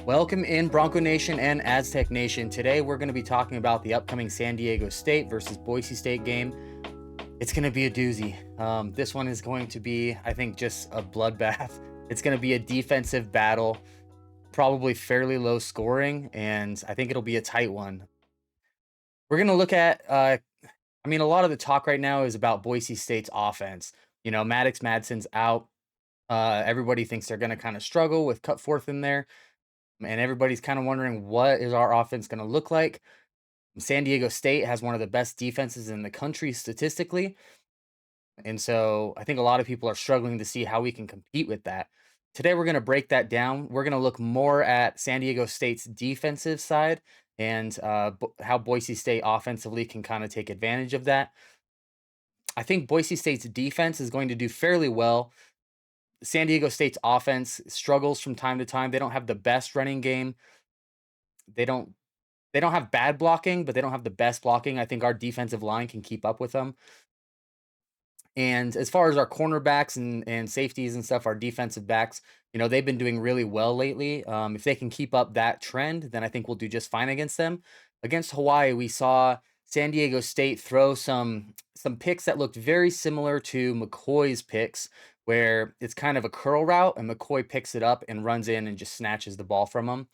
Welcome in Bronco Nation and Aztec Nation. Today we're going to be talking about the upcoming San Diego State versus Boise State game. It's going to be a doozy. This one is going to be, I think, just a bloodbath. It's going to be a defensive battle, probably fairly low scoring, and I think it'll be a tight one. We're going to look at, a lot of the talk right now is about Boise State's offense. You know, Maddox Madsen's out. Everybody thinks they're going to kind of struggle with Cutforth in there. And everybody's kind of wondering, what is our offense going to look like? San Diego State has one of the best defenses in the country statistically. And so I think a lot of people are struggling to see how we can compete with that. Today, we're going to break that down. We're going to look more at San Diego State's defensive side and how Boise State offensively can kind of take advantage of that. I think Boise State's defense is going to do fairly well. San Diego State's offense struggles from time to time. They don't have the best running game. They don't They don't have bad blocking, but they don't have the best blocking. I think our defensive line can keep up with them. And as far as our cornerbacks and safeties and stuff, our defensive backs, they've been doing really well lately. If they can keep up that trend, then I think we'll do just fine against them. Against Hawaii, we saw San Diego State throw some picks that looked very similar to McCoy's picks, where it's kind of a curl route and McCoy picks it up and runs in and just snatches the ball from them.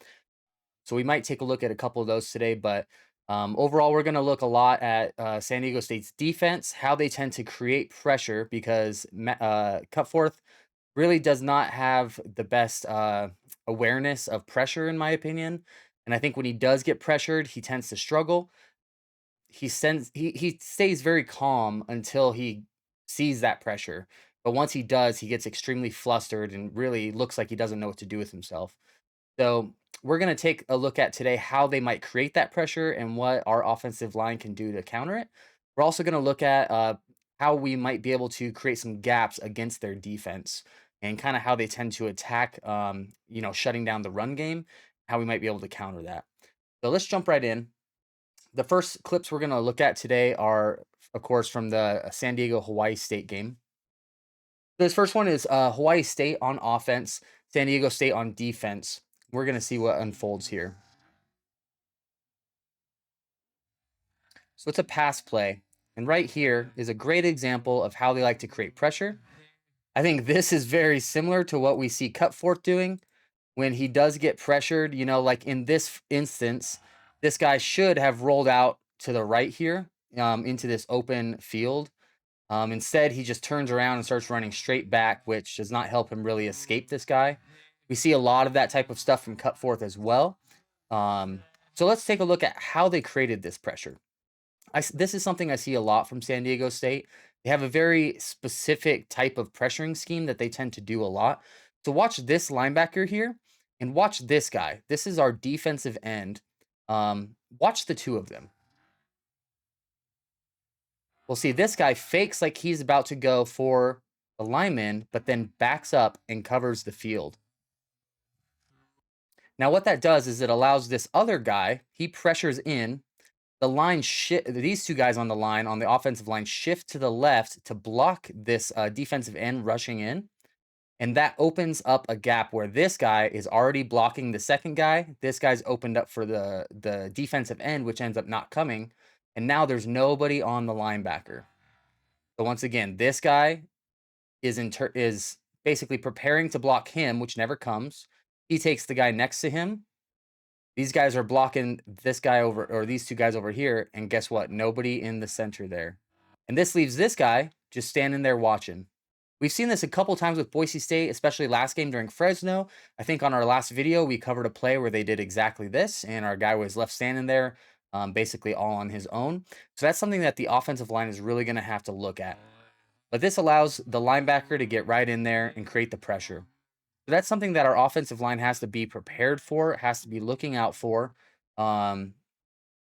So we might take a look at a couple of those today, but overall, we're going to look a lot at San Diego State's defense, how they tend to create pressure because Cutforth really does not have the best awareness of pressure, in my opinion. And I think when he does get pressured, he tends to struggle. He stays very calm until he sees that pressure. But once he does, he gets extremely flustered and really looks like he doesn't know what to do with himself. So we're going to take a look at today how they might create that pressure and what our offensive line can do to counter it. We're also going to look at how we might be able to create some gaps against their defense and kind of how they tend to attack, shutting down the run game, how we might be able to counter that. So let's jump right in. The first clips we're going to look at today are, of course, from the San Diego Hawaii State game. This first one is Hawaii State on offense, San Diego State on defense. We're going to see what unfolds here. So it's a pass play. And right here is a great example of how they like to create pressure. I think this is very similar to what we see Cutforth doing when he does get pressured. Like in this instance, this guy should have rolled out to the right here into this open field. Instead, he just turns around and starts running straight back, which does not help him really escape this guy. We see a lot of that type of stuff from Cutforth as well. So let's take a look at how they created this pressure. This is something I see a lot from San Diego State. They have a very specific type of pressuring scheme that they tend to do a lot. So watch this linebacker here and watch this guy. This is our defensive end. Watch the two of them. We'll see this guy fakes like he's about to go for the lineman, but then backs up and covers the field. Now, what that does is it allows this other guy, he pressures in. The line these two guys on the line, on the offensive line, shift to the left to block this defensive end rushing in. And that opens up a gap where this guy is already blocking the second guy. This guy's opened up for the defensive end, which ends up not coming. And now there's nobody on the linebacker. So once again, this guy is basically preparing to block him, which never comes. He takes the guy next to him. These guys are blocking this guy over, or these two guys over here. And guess what? Nobody in the center there. And this leaves this guy just standing there watching. We've seen this a couple times with Boise State, especially last game during Fresno. I think on our last video, we covered a play where they did exactly this, and our guy was left standing there, basically all on his own. So that's something that the offensive line is really going to have to look at. But this allows the linebacker to get right in there and create the pressure. So that's something that our offensive line has to be prepared for, has to be looking out for. We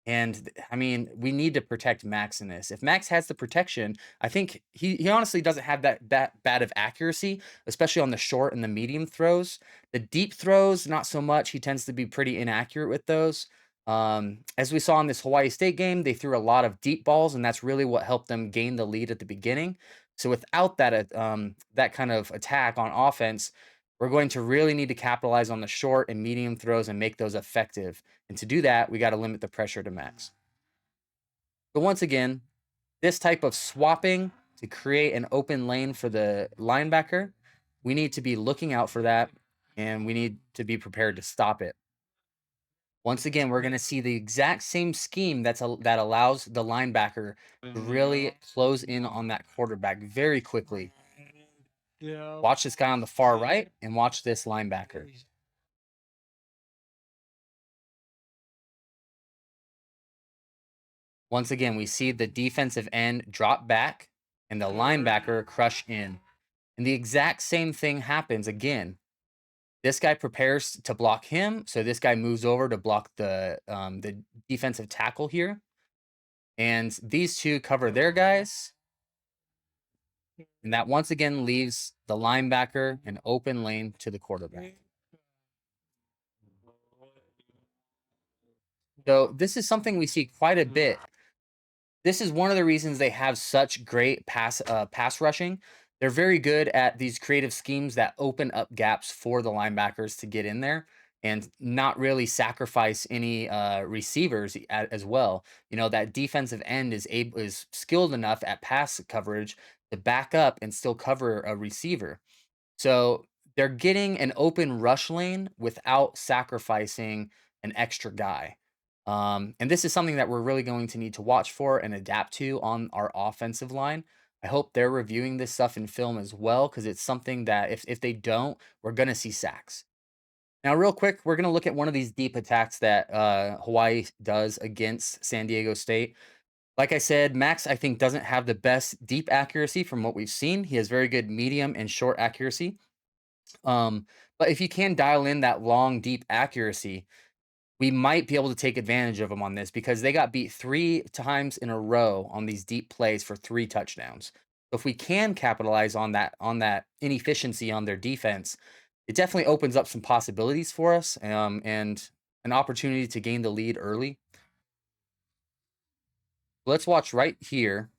need to protect Max in this. If Max has the protection, I think he honestly doesn't have that bad of accuracy, especially on the short and the medium throws. The deep throws, not so much. He tends to be pretty inaccurate with those. As we saw in this Hawaii State game, they threw a lot of deep balls, and that's really what helped them gain the lead at the beginning. So without that kind of attack on offense, we're going to really need to capitalize on the short and medium throws and make those effective. And to do that, we got to limit the pressure to max. But once again, this type of swapping to create an open lane for the linebacker, we need to be looking out for that, and we need to be prepared to stop it. Once again, we're going to see the exact same scheme that allows the linebacker to really close in on that quarterback very quickly. Watch this guy on the far right and watch this linebacker. Once again, we see the defensive end drop back and the linebacker crush in. And the exact same thing happens again. This guy prepares to block him, so this guy moves over to block the defensive tackle here. And these two cover their guys. And that once again leaves the linebacker an open lane to the quarterback. So this is something we see quite a bit. This is one of the reasons they have such great pass rushing. They're very good at these creative schemes that open up gaps for the linebackers to get in there and not really sacrifice any receivers as well. You know, that defensive end is skilled enough at pass coverage to back up and still cover a receiver. So they're getting an open rush lane without sacrificing an extra guy. And this is something that we're really going to need to watch for and adapt to on our offensive line. I hope they're reviewing this stuff in film as well, because it's something that if they don't, we're going to see sacks. Now, real quick, we're going to look at one of these deep attacks that Hawaii does against San Diego State. Like I said, Max, I think, doesn't have the best deep accuracy from what we've seen. He has very good medium and short accuracy. But if you can dial in that long, deep accuracy, we might be able to take advantage of them on this, because they got beat 3 times in a row on these deep plays for 3 touchdowns. So if we can capitalize on that inefficiency on their defense, it definitely opens up some possibilities for us, and an opportunity to gain the lead early. Let's watch right here.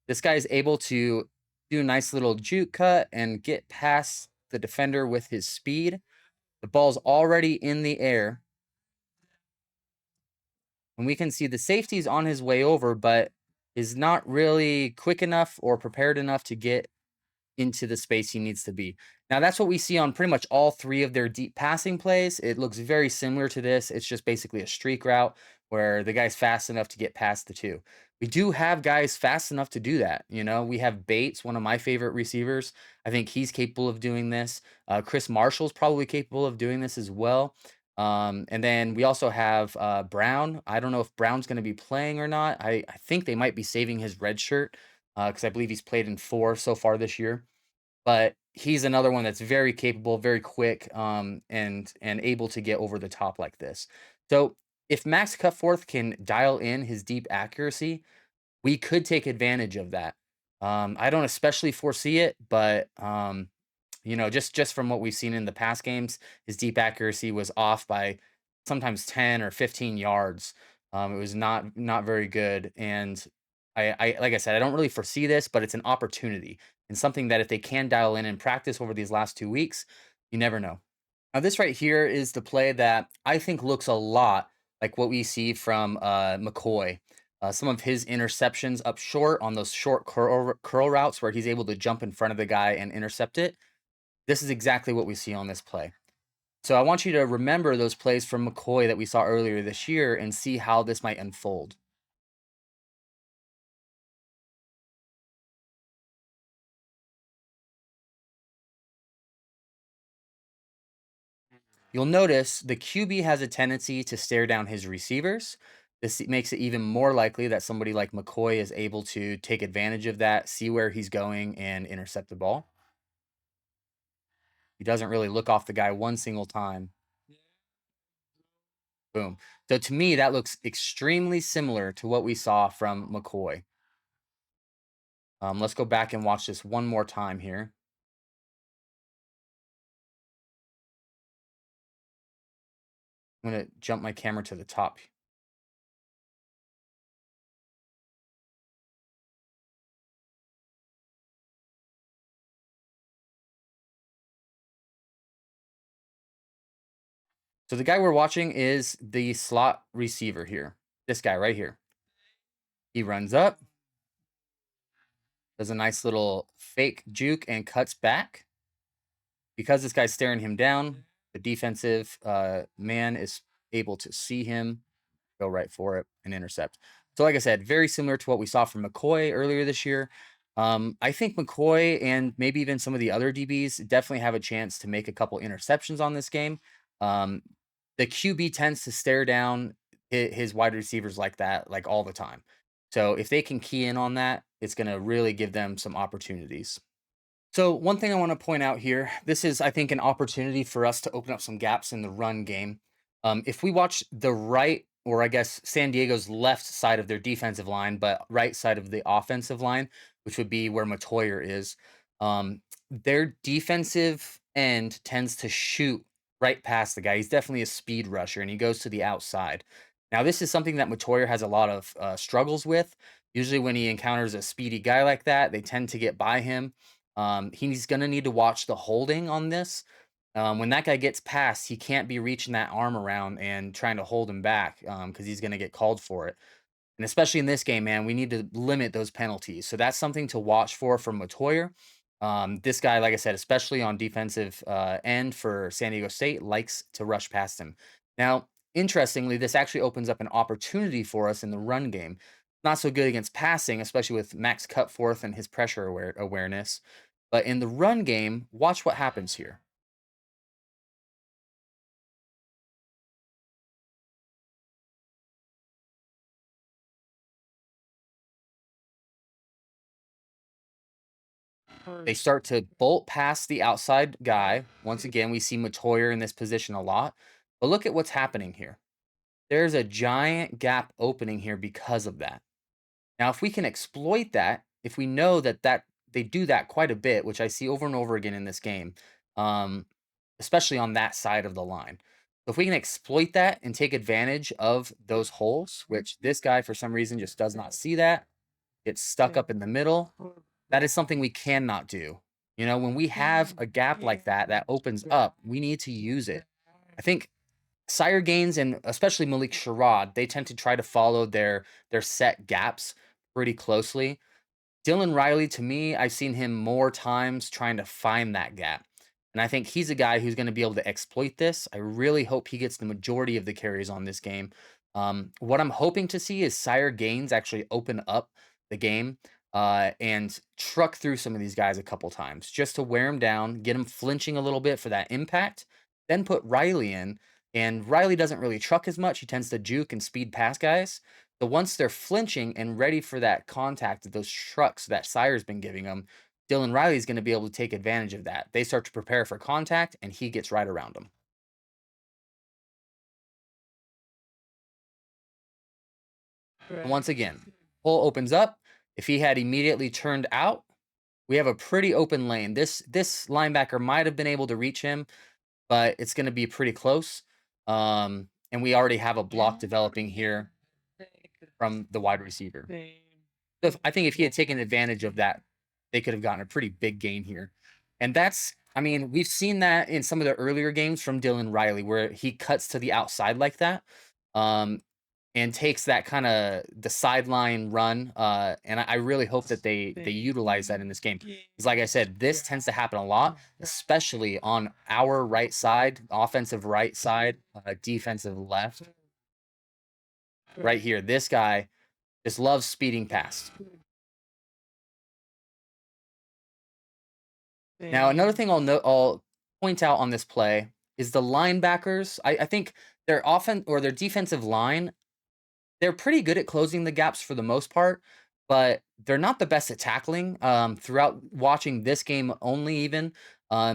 This guy is able to do a nice little juke cut and get past the defender with his speed. The ball's already in the air. And we can see the safety's on his way over, but is not really quick enough or prepared enough to get into the space he needs to be. Now, that's what we see on pretty much all 3 of their deep passing plays. It looks very similar to this. It's just basically a streak route where the guy's fast enough to get past the 2. We do have guys fast enough to do that. You know, we have Bates, one of my favorite receivers. I think he's capable of doing this. Chris Marshall's probably capable of doing this as well. And then we also have Brown. I don't know if Brown's going to be playing or not. I think they might be saving his red shirt, because I believe he's played in 4 so far this year. But he's another one that's very capable, very quick, and able to get over the top like this. So if Max Cutforth can dial in his deep accuracy, we could take advantage of that. I don't especially foresee it, but you know, just from what we've seen in the past games, his deep accuracy was off by sometimes 10 or 15 yards. It was not very good, and I like I said, I don't really foresee this, but it's an opportunity and something that if they can dial in and practice over these last 2 weeks, you never know. Now, this right here is the play that I think looks a lot like what we see from McCoy. Some of his interceptions up short on those short curl routes where he's able to jump in front of the guy and intercept it. This is exactly what we see on this play. So I want you to remember those plays from McCoy that we saw earlier this year and see how this might unfold. You'll notice the QB has a tendency to stare down his receivers. This makes it even more likely that somebody like McCoy is able to take advantage of that, see where he's going, and intercept the ball. He doesn't really look off the guy one single time. Boom. So to me, that looks extremely similar to what we saw from McCoy. Let's go back and watch this one more time here. I'm going to jump my camera to the top. So the guy we're watching is the slot receiver here. This guy right here. He runs up, does a nice little fake juke and cuts back. Because this guy's staring him down, the defensive man is able to see him, go right for it, and intercept. So, like I said, very similar to what we saw from McCoy earlier this year. I think McCoy and maybe even some of the other DBs definitely have a chance to make a couple interceptions on this game. Um, the QB tends to stare down his wide receivers like that, like all the time. So, if they can key in on that, it's going to really give them some opportunities. So, one thing I want to point out here, this is, I think, an opportunity for us to open up some gaps in the run game. If we watch the right, or I guess San Diego's left side of their defensive line, but right side of the offensive line, which would be where Matoyer is, their defensive end tends to shoot right past the guy. He's definitely a speed rusher, and he goes to the outside. Now, this is something that Matoyer has a lot of struggles with. Usually, when he encounters a speedy guy like that, they tend to get by him. He's going to need to watch the holding on this. When that guy gets past, he can't be reaching that arm around and trying to hold him back because he's going to get called for it. And especially in this game, man, we need to limit those penalties. So that's something to watch for from Matoyer. This guy, like I said, especially on defensive end for San Diego State, likes to rush past him. Now, interestingly, this actually opens up an opportunity for us in the run game. Not so good against passing, especially with Max Cutforth and his pressure awareness. But in the run game, watch what happens here. They start to bolt past the outside guy. Once again, we see Matoyer in this position a lot. But look at what's happening here. There's a giant gap opening here because of that. Now, if we can exploit that, if we know that they do that quite a bit, which I see over and over again in this game, um, especially on that side of the line. So if we can exploit that and take advantage of those holes, which this guy for some reason just does not see that, it's stuck up in the middle. That is something we cannot do. You know, when we have a gap like that that opens up, we need to use it. I think Sire Gaines and especially Malik Sherrod, they tend to try to follow their set gaps pretty closely. Dylan Riley, to me, I've seen him more times trying to find that gap. And I think he's a guy who's going to be able to exploit this. I really hope he gets the majority of the carries on this game. What I'm hoping to see is Sire Gaines actually open up the game and truck through some of these guys a couple times just to wear him down, get him flinching a little bit for that impact, then put Riley in. And Riley doesn't really truck as much. He tends to juke and speed past guys. So once they're flinching and ready for that contact, those trucks that Sire's been giving them, Dylan Riley's going to be able to take advantage of that. They start to prepare for contact, and he gets right around them. And once again, hole opens up. If he had immediately turned out, we have a pretty open lane. This linebacker might have been able to reach him, but it's going to be pretty close. And we already have a block developing here from the wide receiver. So I think if he had taken advantage of that, they could have gotten a pretty big gain here. And that's, I mean, we've seen that in some of the earlier games from Dylan Riley, where he cuts to the outside like that, um, and takes that kind of the sideline run. And I really hope that they utilize that in this game. Because, like I said, this tends to happen a lot, especially on our right side, offensive right side, defensive left. Right here, this guy just loves speeding past. Now, another thing I'll point out on this play is the linebackers. I think their offense or their defensive line, they're pretty good at closing the gaps for the most part, but they're not the best at tackling. Throughout watching this game only, even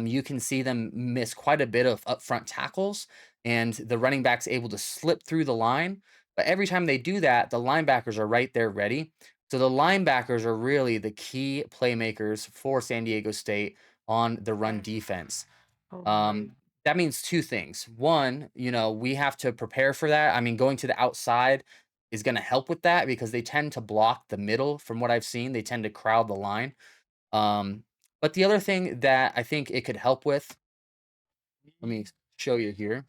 you can see them miss quite a bit of upfront tackles, and the running back's able to slip through the line. But every time they do that, the linebackers are right there ready. So the linebackers are really the key playmakers for San Diego State on the run defense. That means two things. One, we have to prepare for that. I mean, going to the outside is going to help with that because they tend to block the middle. From what I've seen, they tend to crowd the line. Um, but the other thing that I think it could help with, let me show you here.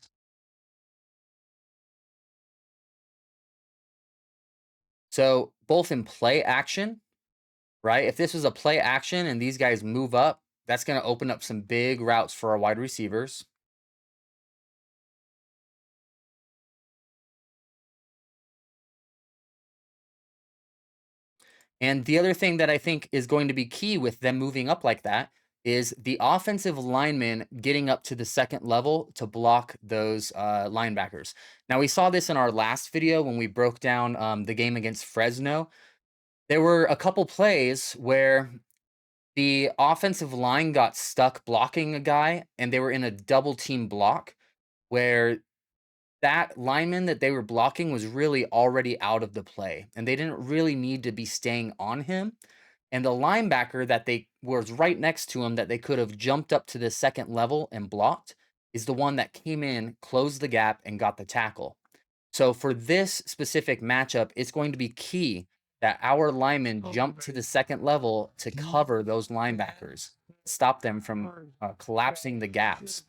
So both in play action, right? If this was a play action and these guys move up, that's going to open up some big routes for our wide receivers. And the other thing that I think is going to be key with them moving up like that is the offensive linemen getting up to the second level to block those linebackers. Now, we saw this in our last video when we broke down the game against Fresno. There were a couple plays where the offensive line got stuck blocking a guy and they were in a double team block where that lineman that they were blocking was really already out of the play and they didn't really need to be staying on him. And the linebacker that they was right next to him that they could have jumped up to the second level and blocked is the one that came in, closed the gap, and got the tackle. So for this specific matchup, it's going to be key that our linemen jump to the second level to cover those linebackers, stop them from collapsing the gaps.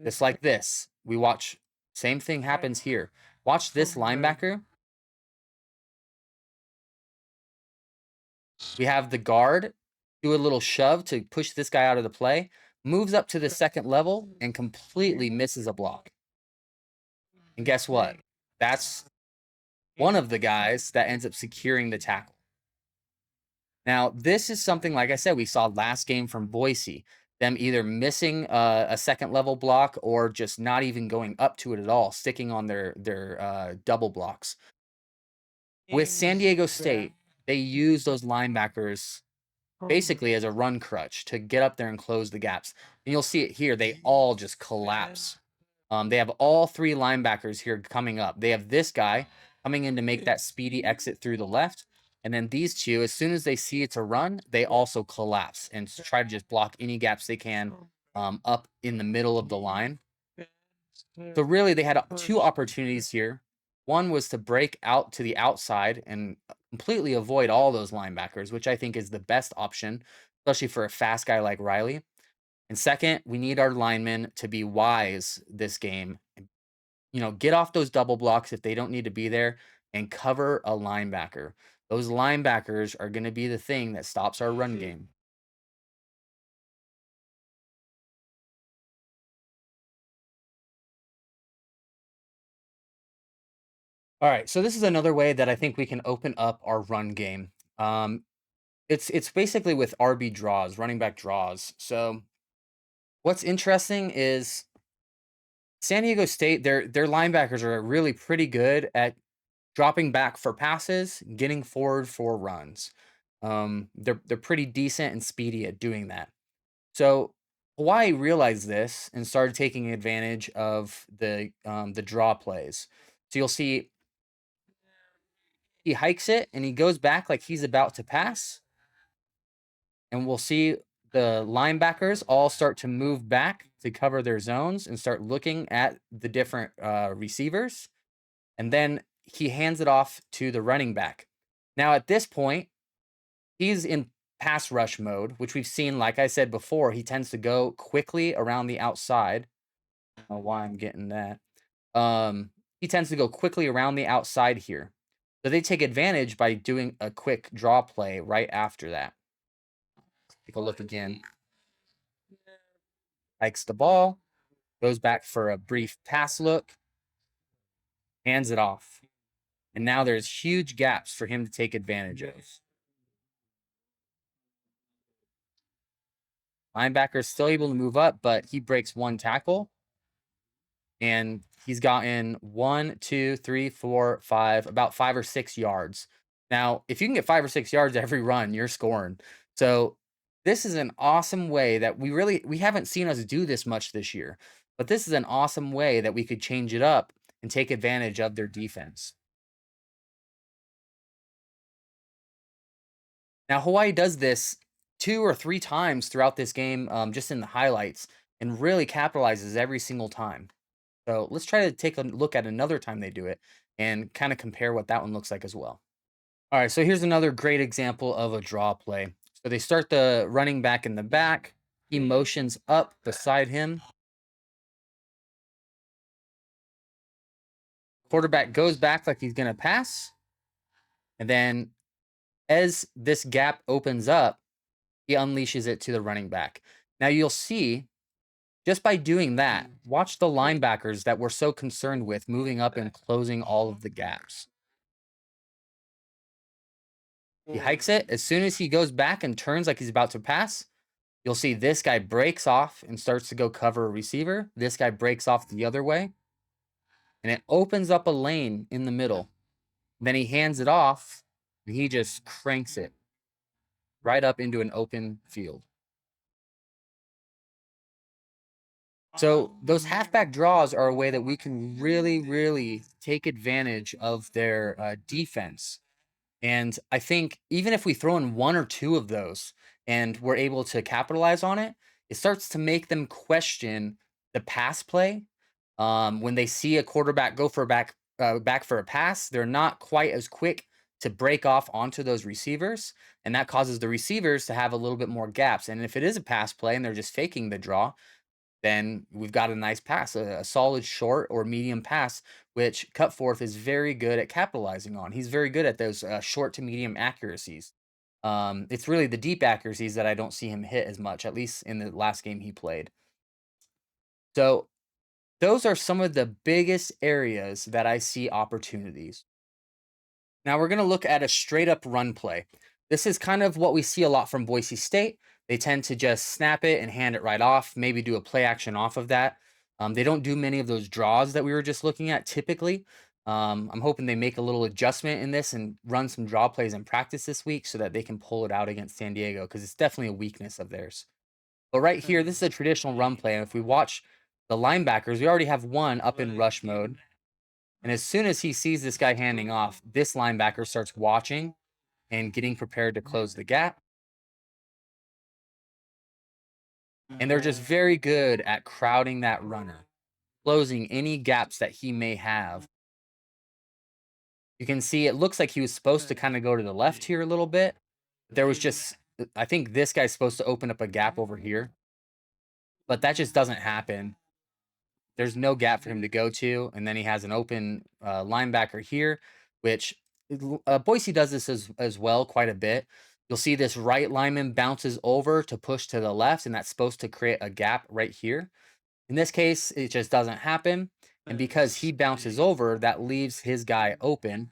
Just like this, we watch, same thing happens here. Watch this linebacker. We have the guard do a little shove to push this guy out of the play, moves up to the second level, and completely misses a block. And guess what? That's one of the guys that ends up securing the tackle. Now, this is something, like I said, we saw last game from Boise, them either missing a second level block or just not even going up to it at all, sticking on their double blocks. With San Diego State, they use those linebackers basically as a run crutch to get up there and close the gaps. And you'll see it here. They all just collapse. They have all three linebackers here coming up. They have this guy coming in to make that speedy exit through the left. And then these two, as soon as they see it's a run, they also collapse and try to just block any gaps they can up in the middle of the line. So really, they had two opportunities here. One was to break out to the outside and completely avoid all those linebackers, which I think is the best option, especially for a fast guy like Riley. And second, we need our linemen to be wise this game. Get off those double blocks if they don't need to be there and cover a linebacker. Those linebackers are going to be the thing that stops our run game. All right, so this is another way that I think we can open up our run game. It's basically with RB draws, running back draws. So what's interesting is San Diego State, their linebackers are really pretty good at dropping back for passes, getting forward for runs. They're pretty decent and speedy at doing that. So Hawaii realized this and started taking advantage of the draw plays. So you'll see he hikes it and he goes back like he's about to pass, and we'll see the linebackers all start to move back to cover their zones and start looking at the different receivers. And then he hands it off to the running back. Now, at this point, he's in pass rush mode, which we've seen, like I said before, he tends to go quickly around the outside. I don't know why I'm getting that. He tends to go quickly around the outside here. So they take advantage by doing a quick draw play right after that. Take a look again. Hikes the ball, goes back for a brief pass look, hands it off. And now there's huge gaps for him to take advantage of. Linebacker's still able to move up, but he breaks one tackle. And he's gotten 1, 2, 3, 4, 5, about 5 or 6 yards. Now, if you can get 5 or 6 yards every run, you're scoring. So this is an awesome way that we haven't seen us do this much this year. But this is an awesome way that we could change it up and take advantage of their defense. Now, Hawaii does this 2 or 3 times throughout this game, just in the highlights, and really capitalizes every single time. So let's try to take a look at another time they do it and kind of compare what that one looks like as well. All right, so here's another great example of a draw play. So they start the running back in the back. He motions up beside him. Quarterback goes back like he's going to pass. And then as this gap opens up, he unleashes it to the running back. Now you'll see just by doing that, watch the linebackers that we're so concerned with moving up and closing all of the gaps. He hikes it. As soon as he goes back and turns like he's about to pass, you'll see this guy breaks off and starts to go cover a receiver. This guy breaks off the other way, and it opens up a lane in the middle. Then he hands it off, and he just cranks it right up into an open field. So those halfback draws are a way that we can really, really take advantage of their defense. And I think even if we throw in one or two of those and we're able to capitalize on it, it starts to make them question the pass play. When they see a quarterback go for a back for a pass, they're not quite as quick to break off onto those receivers, and that causes the receivers to have a little bit more gaps. And if it is a pass play and they're just faking the draw, then we've got a nice pass, a solid short or medium pass, which Cutforth is very good at capitalizing on. He's very good at those short to medium accuracies. It's really the deep accuracies that I don't see him hit as much, at least in the last game he played. So those are some of the biggest areas that I see opportunities. Now we're going to look at a straight up run play. This is kind of what we see a lot from Boise State. They tend to just snap it and hand it right off, maybe do a play action off of that. They don't do many of those draws that we were just looking at typically. I'm hoping they make a little adjustment in this and run some draw plays in practice this week so that they can pull it out against San Diego because it's definitely a weakness of theirs. But right here, this is a traditional run play. And if we watch the linebackers, we already have one up in rush mode. And as soon as he sees this guy handing off, this linebacker starts watching and getting prepared to close the gap. And they're just very good at crowding that runner, closing any gaps that he may have. You can see it looks like he was supposed to kind of go to the left here a little bit. There was just, I think this guy's supposed to open up a gap over here, but that just doesn't happen. There's no gap for him to go to. And then he has an open linebacker here, which Boise does this as well quite a bit. You'll see this right lineman bounces over to push to the left, and that's supposed to create a gap right here. In this case, it just doesn't happen. And because he bounces over, that leaves his guy open.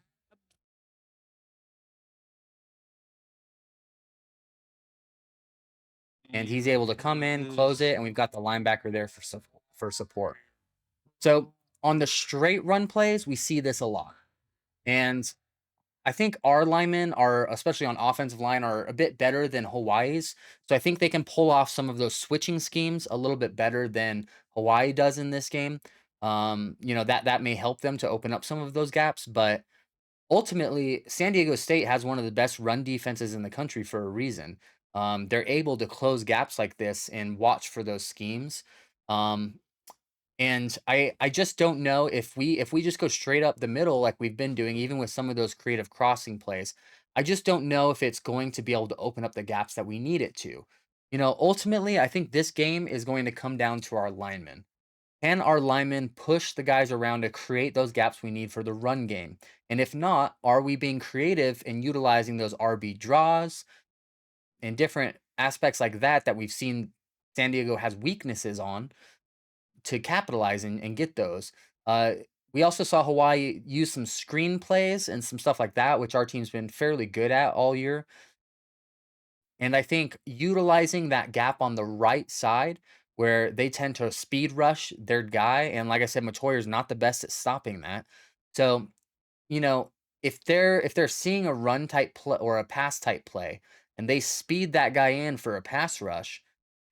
And he's able to come in, close it, and we've got the linebacker there for support. So on the straight run plays, we see this a lot. And I think our linemen are, especially on offensive line, are a bit better than Hawaii's. So I think they can pull off some of those switching schemes a little bit better than Hawaii does in this game. That may help them to open up some of those gaps. But ultimately, San Diego State has one of the best run defenses in the country for a reason. They're able to close gaps like this and watch for those schemes. Um, and I just don't know if we just go straight up the middle like we've been doing, even with some of those creative crossing plays. I just don't know if it's going to be able to open up the gaps that we need it to. Ultimately, I think this game is going to come down to our linemen. Can our linemen push the guys around to create those gaps we need for the run game? And if not, are we being creative and utilizing those RB draws and different aspects like that we've seen San Diego has weaknesses on to capitalize and get those? Uh, we also saw Hawaii use some screen plays and some stuff like that, which our team's been fairly good at all year. And I think utilizing that gap on the right side where they tend to speed rush their guy, and like I said, Matoyer's not the best at stopping that. So, you know, if they're seeing a run type play or a pass type play and they speed that guy in for a pass rush,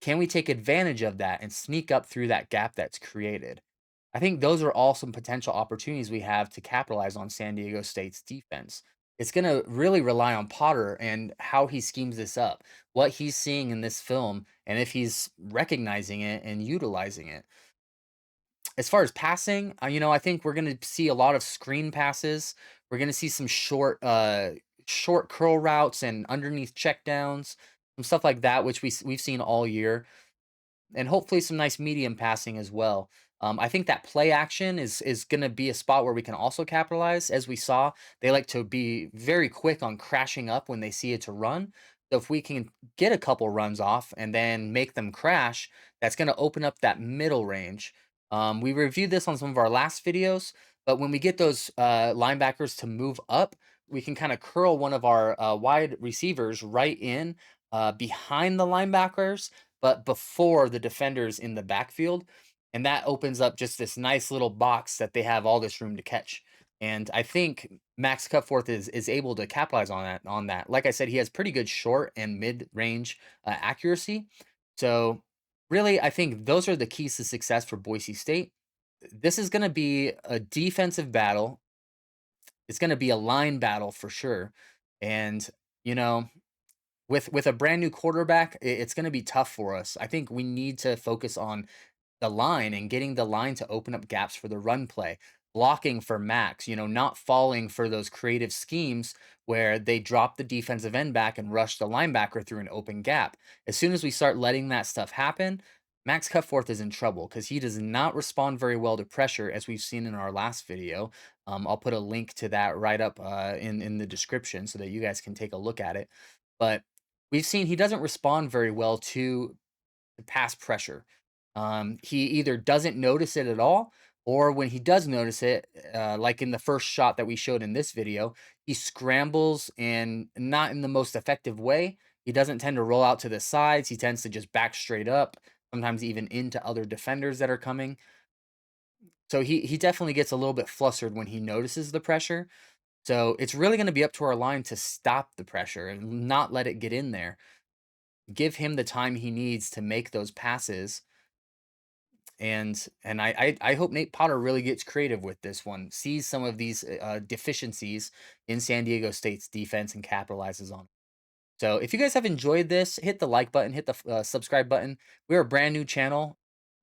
can we take advantage of that and sneak up through that gap that's created? I think those are all some potential opportunities we have to capitalize on San Diego State's defense. It's going to really rely on Potter and how he schemes this up, what he's seeing in this film, and if he's recognizing it and utilizing it. As far as passing, I think we're going to see a lot of screen passes. We're going to see some short curl routes and underneath checkdowns, some stuff like that, which we've seen all year, and hopefully some nice medium passing as well. I think that play action is going to be a spot where we can also capitalize. As we saw, they like to be very quick on crashing up when they see it to run. So if we can get a couple runs off and then make them crash, that's going to open up that middle range. We reviewed this on some of our last videos, but when we get those linebackers to move up, we can kind of curl one of our wide receivers right in behind the linebackers, but before the defenders in the backfield. And that opens up just this nice little box that they have all this room to catch. And I think Max Cutforth is able to capitalize on that. Like I said, he has pretty good short and mid range accuracy. So really, I think those are the keys to success for Boise State. This is going to be a defensive battle. It's going to be a line battle for sure. And you know, with a brand new quarterback, it's going to be tough for us. I think we need to focus on the line and getting the line to open up gaps for the run play, blocking for Max, not falling for those creative schemes where they drop the defensive end back and rush the linebacker through an open gap. As soon as we start letting that stuff happen, Max Cutforth is in trouble because he does not respond very well to pressure, as we've seen in our last video. I'll put a link to that right up in the description so that you guys can take a look at it. But we've seen he doesn't respond very well to pass pressure. He either doesn't notice it at all, or when he does notice it, like in the first shot that we showed in this video, he scrambles and not in the most effective way. He doesn't tend to roll out to the sides. He tends to just back straight up, sometimes even into other defenders that are coming. So he definitely gets a little bit flustered when he notices the pressure. So it's really going to be up to our line to stop the pressure and not let it get in there. Give him the time he needs to make those passes, and I hope Nate Potter really gets creative with this one, sees some of these deficiencies in San Diego State's defense and capitalizes on 'em. So if you guys have enjoyed this, hit the like button, hit the subscribe button. We're a brand new channel.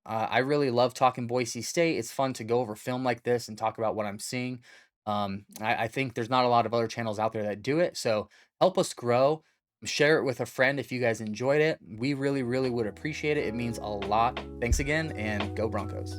I really love talking Boise State. It's fun to go over film like this and talk about what I'm seeing. I think there's not a lot of other channels out there that do it. So help us grow. Share it with a friend if you guys enjoyed it. We really, really would appreciate it. It means a lot. Thanks again, and go Broncos.